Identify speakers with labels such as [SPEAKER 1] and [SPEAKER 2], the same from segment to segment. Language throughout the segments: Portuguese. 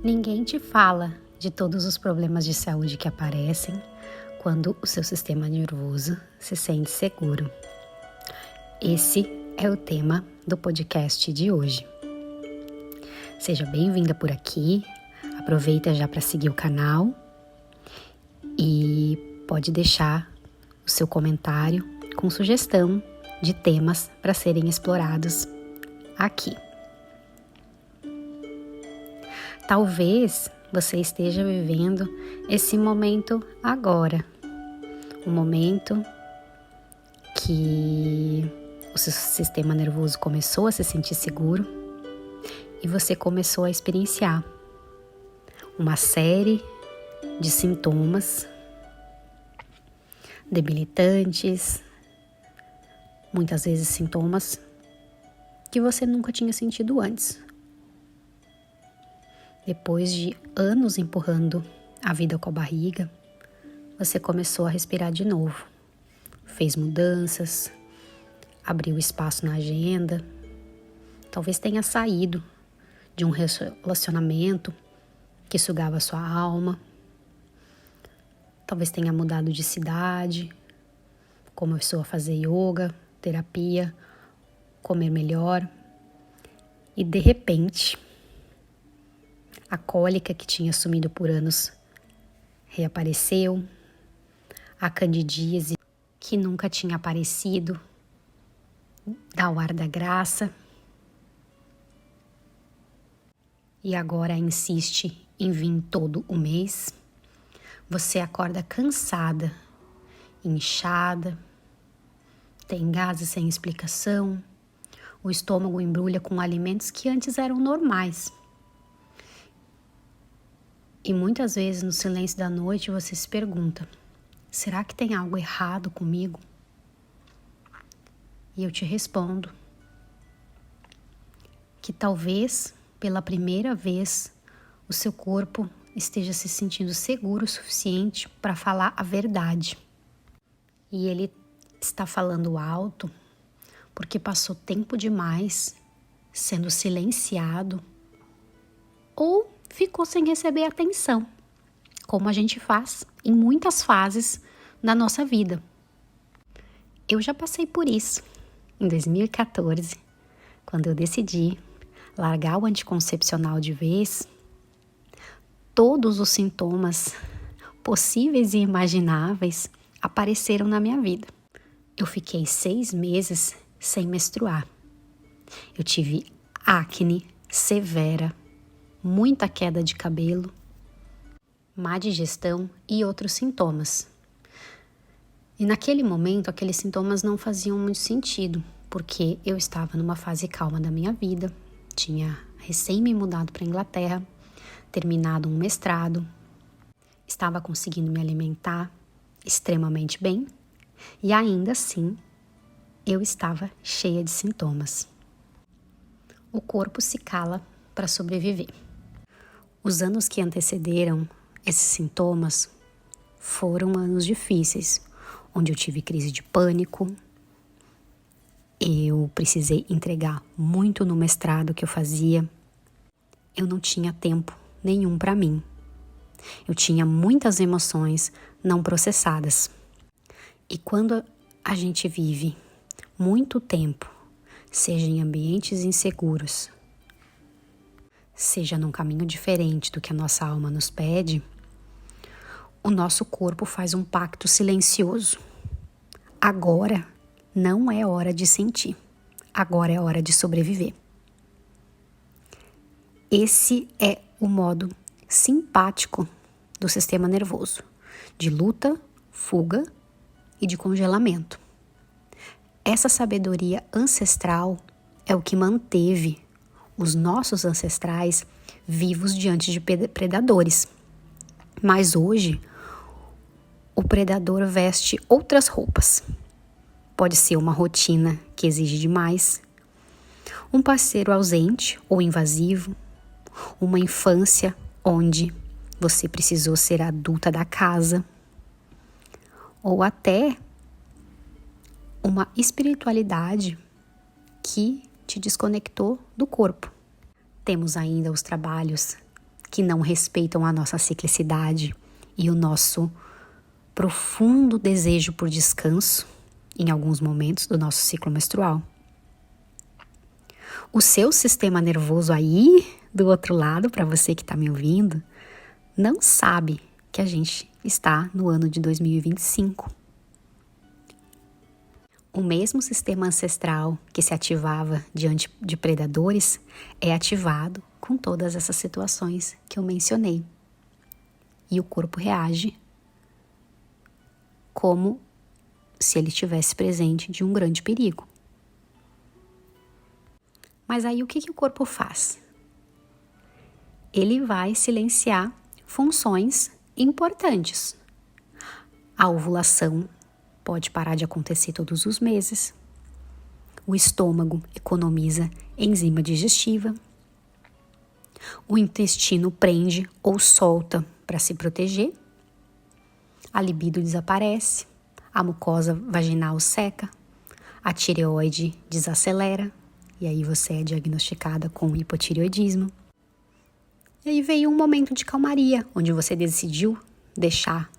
[SPEAKER 1] Ninguém te fala de todos os problemas de saúde que aparecem quando o seu sistema nervoso se sente seguro. Esse é o tema do podcast de hoje. Seja bem-vinda por aqui, aproveita já para seguir o canal e pode deixar o seu comentário com sugestão de temas para serem explorados aqui. Talvez você esteja vivendo esse momento agora, um momento que o seu sistema nervoso começou a se sentir seguro e você começou a experienciar uma série de sintomas debilitantes, muitas vezes sintomas que você nunca tinha sentido antes. Depois de anos empurrando a vida com a barriga, você começou a respirar de novo. Fez mudanças, abriu espaço na agenda, talvez tenha saído de um relacionamento que sugava sua alma, talvez tenha mudado de cidade, começou a fazer yoga, terapia, comer melhor e de repente a cólica que tinha sumido por anos reapareceu, a candidíase que nunca tinha aparecido dá o ar da graça e agora insiste em vir todo o mês. Você acorda cansada, inchada, tem gases sem explicação, o estômago embrulha com alimentos que antes eram normais. E muitas vezes no silêncio da noite você se pergunta: será que tem algo errado comigo? E eu te respondo que talvez pela primeira vez o seu corpo esteja se sentindo seguro o suficiente para falar a verdade. E ele está falando alto porque passou tempo demais sendo silenciado ou ficou sem receber atenção, como a gente faz em muitas fases da nossa vida. Eu já passei por isso em 2014, quando eu decidi largar o anticoncepcional de vez. Todos os sintomas possíveis e imagináveis apareceram na minha vida. Eu fiquei 6 meses sem menstruar. Eu tive acne severa, muita queda de cabelo, má digestão e outros sintomas. E naquele momento, aqueles sintomas não faziam muito sentido, porque eu estava numa fase calma da minha vida, tinha recém me mudado para a Inglaterra, terminado um mestrado, estava conseguindo me alimentar extremamente bem e ainda assim eu estava cheia de sintomas. O corpo se cala para sobreviver. Os anos que antecederam esses sintomas foram anos difíceis, onde eu tive crise de pânico, eu precisei entregar muito no mestrado que eu fazia, eu não tinha tempo nenhum para mim, eu tinha muitas emoções não processadas. E quando a gente vive muito tempo, seja em ambientes inseguros, seja num caminho diferente do que a nossa alma nos pede, o nosso corpo faz um pacto silencioso. Agora não é hora de sentir, agora é hora de sobreviver. Esse é o modo simpático do sistema nervoso, de luta, fuga e de congelamento. Essa sabedoria ancestral é o que manteve os nossos ancestrais vivos diante de predadores. Mas hoje, o predador veste outras roupas. Pode ser uma rotina que exige demais, um parceiro ausente ou invasivo, uma infância onde você precisou ser adulta da casa, ou até uma espiritualidade que te desconectou do corpo. Temos ainda os trabalhos que não respeitam a nossa ciclicidade e o nosso profundo desejo por descanso em alguns momentos do nosso ciclo menstrual. O seu sistema nervoso aí, do outro lado, para você que está me ouvindo, não sabe que a gente está no ano de 2025. O mesmo sistema ancestral que se ativava diante de predadores é ativado com todas essas situações que eu mencionei. E o corpo reage como se ele estivesse presente de um grande perigo. Mas aí o que o corpo faz? Ele vai silenciar funções importantes. A ovulação pode parar de acontecer todos os meses. O estômago economiza enzima digestiva. O intestino prende ou solta para se proteger. A libido desaparece. A mucosa vaginal seca. A tireoide desacelera. E aí você é diagnosticada com hipotireoidismo. E aí veio um momento de calmaria, onde você decidiu deixar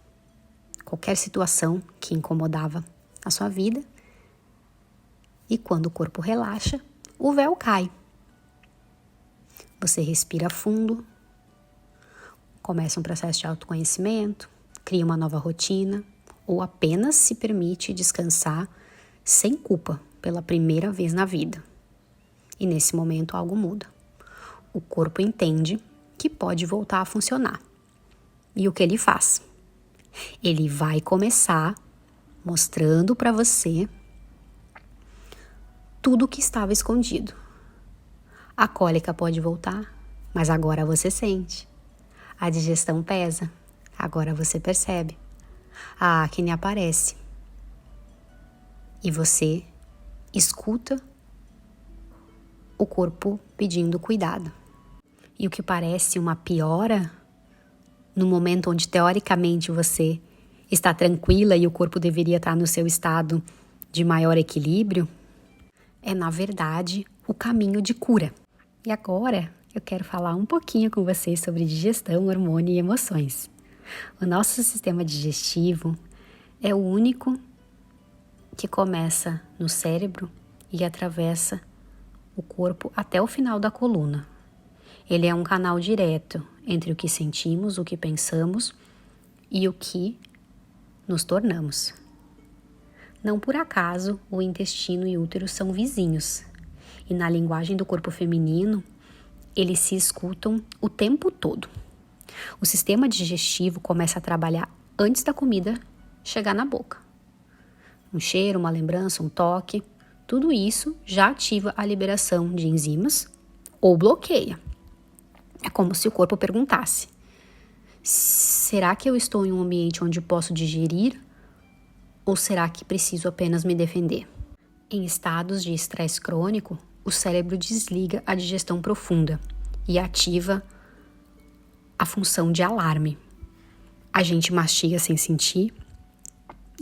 [SPEAKER 1] qualquer situação que incomodava a sua vida. E quando o corpo relaxa, o véu cai. Você respira fundo, começa um processo de autoconhecimento, cria uma nova rotina, ou apenas se permite descansar sem culpa pela primeira vez na vida. E nesse momento algo muda. O corpo entende que pode voltar a funcionar. E o que ele faz? Ele vai começar mostrando para você tudo que estava escondido. A cólica pode voltar, mas agora você sente. A digestão pesa, agora você percebe. A acne aparece. E você escuta o corpo pedindo cuidado. E o que parece uma piora, no momento onde teoricamente você está tranquila e o corpo deveria estar no seu estado de maior equilíbrio, é na verdade o caminho de cura. E agora eu quero falar um pouquinho com vocês sobre digestão, hormônio e emoções. O nosso sistema digestivo é o único que começa no cérebro e atravessa o corpo até o final da coluna. Ele é um canal direto entre o que sentimos, o que pensamos e o que nos tornamos. Não por acaso o intestino e o útero são vizinhos. E na linguagem do corpo feminino, eles se escutam o tempo todo. O sistema digestivo começa a trabalhar antes da comida chegar na boca. Um cheiro, uma lembrança, um toque, tudo isso já ativa a liberação de enzimas ou bloqueia. É como se o corpo perguntasse: será que eu estou em um ambiente onde posso digerir? Ou será que preciso apenas me defender? Em estados de estresse crônico, o cérebro desliga a digestão profunda e ativa a função de alarme. A gente mastiga sem sentir,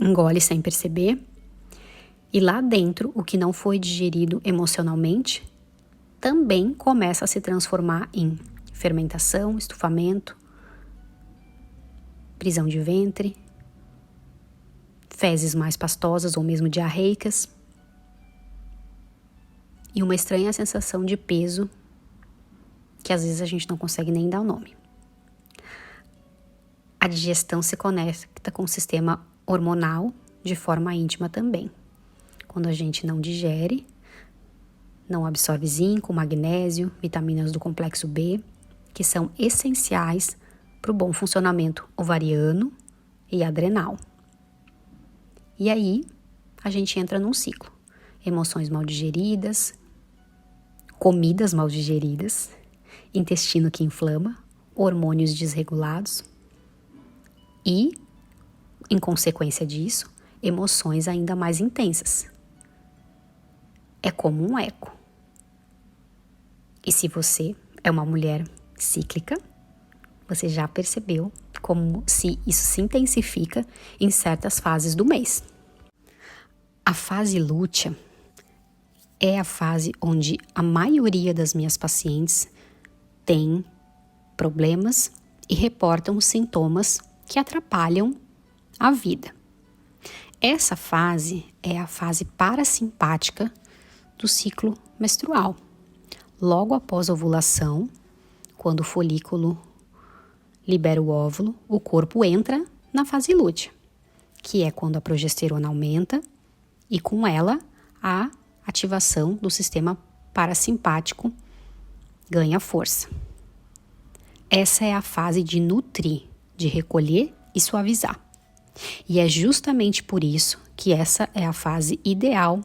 [SPEAKER 1] engole sem perceber, e lá dentro, o que não foi digerido emocionalmente também começa a se transformar em fermentação, estufamento, prisão de ventre, fezes mais pastosas ou mesmo diarreicas e uma estranha sensação de peso que às vezes a gente não consegue nem dar o nome. A digestão se conecta com o sistema hormonal de forma íntima também. Quando a gente não digere, não absorve zinco, magnésio, vitaminas do complexo B, que são essenciais para o bom funcionamento ovariano e adrenal. E aí, a gente entra num ciclo. Emoções mal digeridas, comidas mal digeridas, intestino que inflama, hormônios desregulados e, em consequência disso, emoções ainda mais intensas. É como um eco. E se você é uma mulher cíclica, você já percebeu como se isso se intensifica em certas fases do mês. A fase lútea é a fase onde a maioria das minhas pacientes tem problemas e reportam os sintomas que atrapalham a vida. Essa fase é a fase parasimpática do ciclo menstrual. Logo após a ovulação, quando o folículo libera o óvulo, o corpo entra na fase lútea, que é quando a progesterona aumenta e com ela a ativação do sistema parasimpático ganha força. Essa é a fase de nutrir, de recolher e suavizar. E é justamente por isso que essa é a fase ideal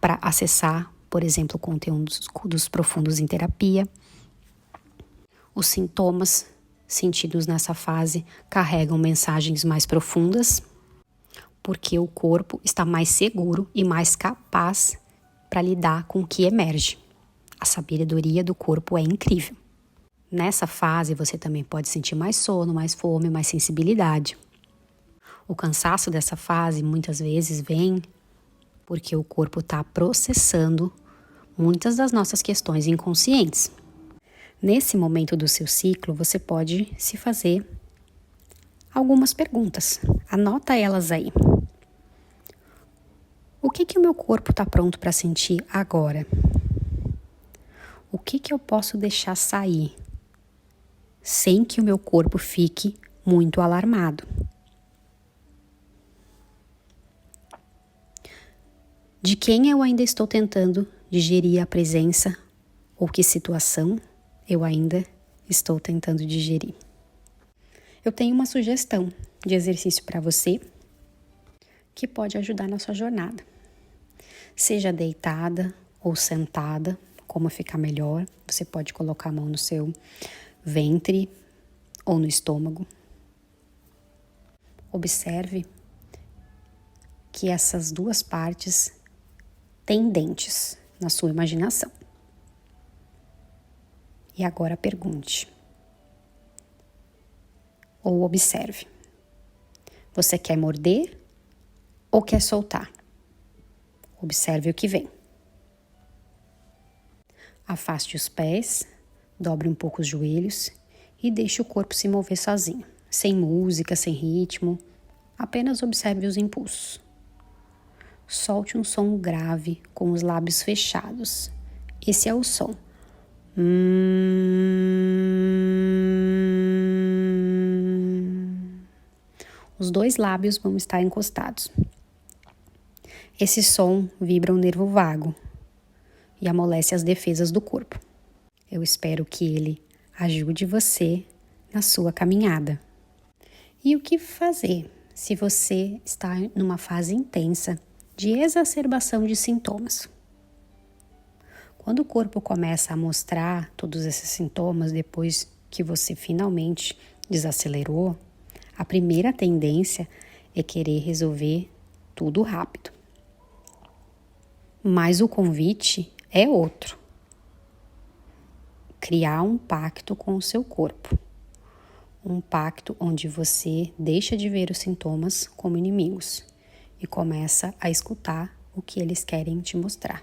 [SPEAKER 1] para acessar, por exemplo, conteúdos profundos em terapia. Os sintomas sentidos nessa fase carregam mensagens mais profundas, porque o corpo está mais seguro e mais capaz para lidar com o que emerge. A sabedoria do corpo é incrível. Nessa fase, você também pode sentir mais sono, mais fome, mais sensibilidade. O cansaço dessa fase muitas vezes vem porque o corpo está processando muitas das nossas questões inconscientes. Nesse momento do seu ciclo, você pode se fazer algumas perguntas. Anota elas aí. O que o meu corpo está pronto para sentir agora? O que eu posso deixar sair sem que o meu corpo fique muito alarmado? De quem eu ainda estou tentando digerir a presença ou que situação eu ainda estou tentando digerir? Eu tenho uma sugestão de exercício para você que pode ajudar na sua jornada. Seja deitada ou sentada, como ficar melhor. Você pode colocar a mão no seu ventre ou no estômago. Observe que essas duas partes têm dentes na sua imaginação. E agora pergunte. Ou observe. Você quer morder ou quer soltar? Observe o que vem. Afaste os pés, dobre um pouco os joelhos e deixe o corpo se mover sozinho, sem música, sem ritmo. Apenas observe os impulsos. Solte um som grave com os lábios fechados. Esse é o som. Os dois lábios vão estar encostados. Esse som vibra o nervo vago e amolece as defesas do corpo. Eu espero que ele ajude você na sua caminhada. E o que fazer se você está numa fase intensa de exacerbação de sintomas? Quando o corpo começa a mostrar todos esses sintomas depois que você finalmente desacelerou, a primeira tendência é querer resolver tudo rápido. Mas o convite é outro. Criar um pacto com o seu corpo. Um pacto onde você deixa de ver os sintomas como inimigos e começa a escutar o que eles querem te mostrar.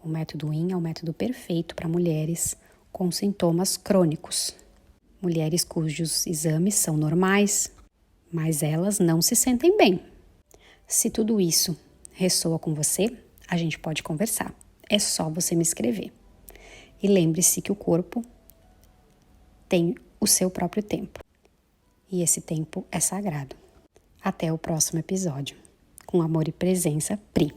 [SPEAKER 1] O método IN é o método perfeito para mulheres com sintomas crônicos. Mulheres cujos exames são normais, mas elas não se sentem bem. Se tudo isso ressoa com você, a gente pode conversar. É só você me escrever. E lembre-se que o corpo tem o seu próprio tempo. E esse tempo é sagrado. Até o próximo episódio. Com amor e presença, Pri.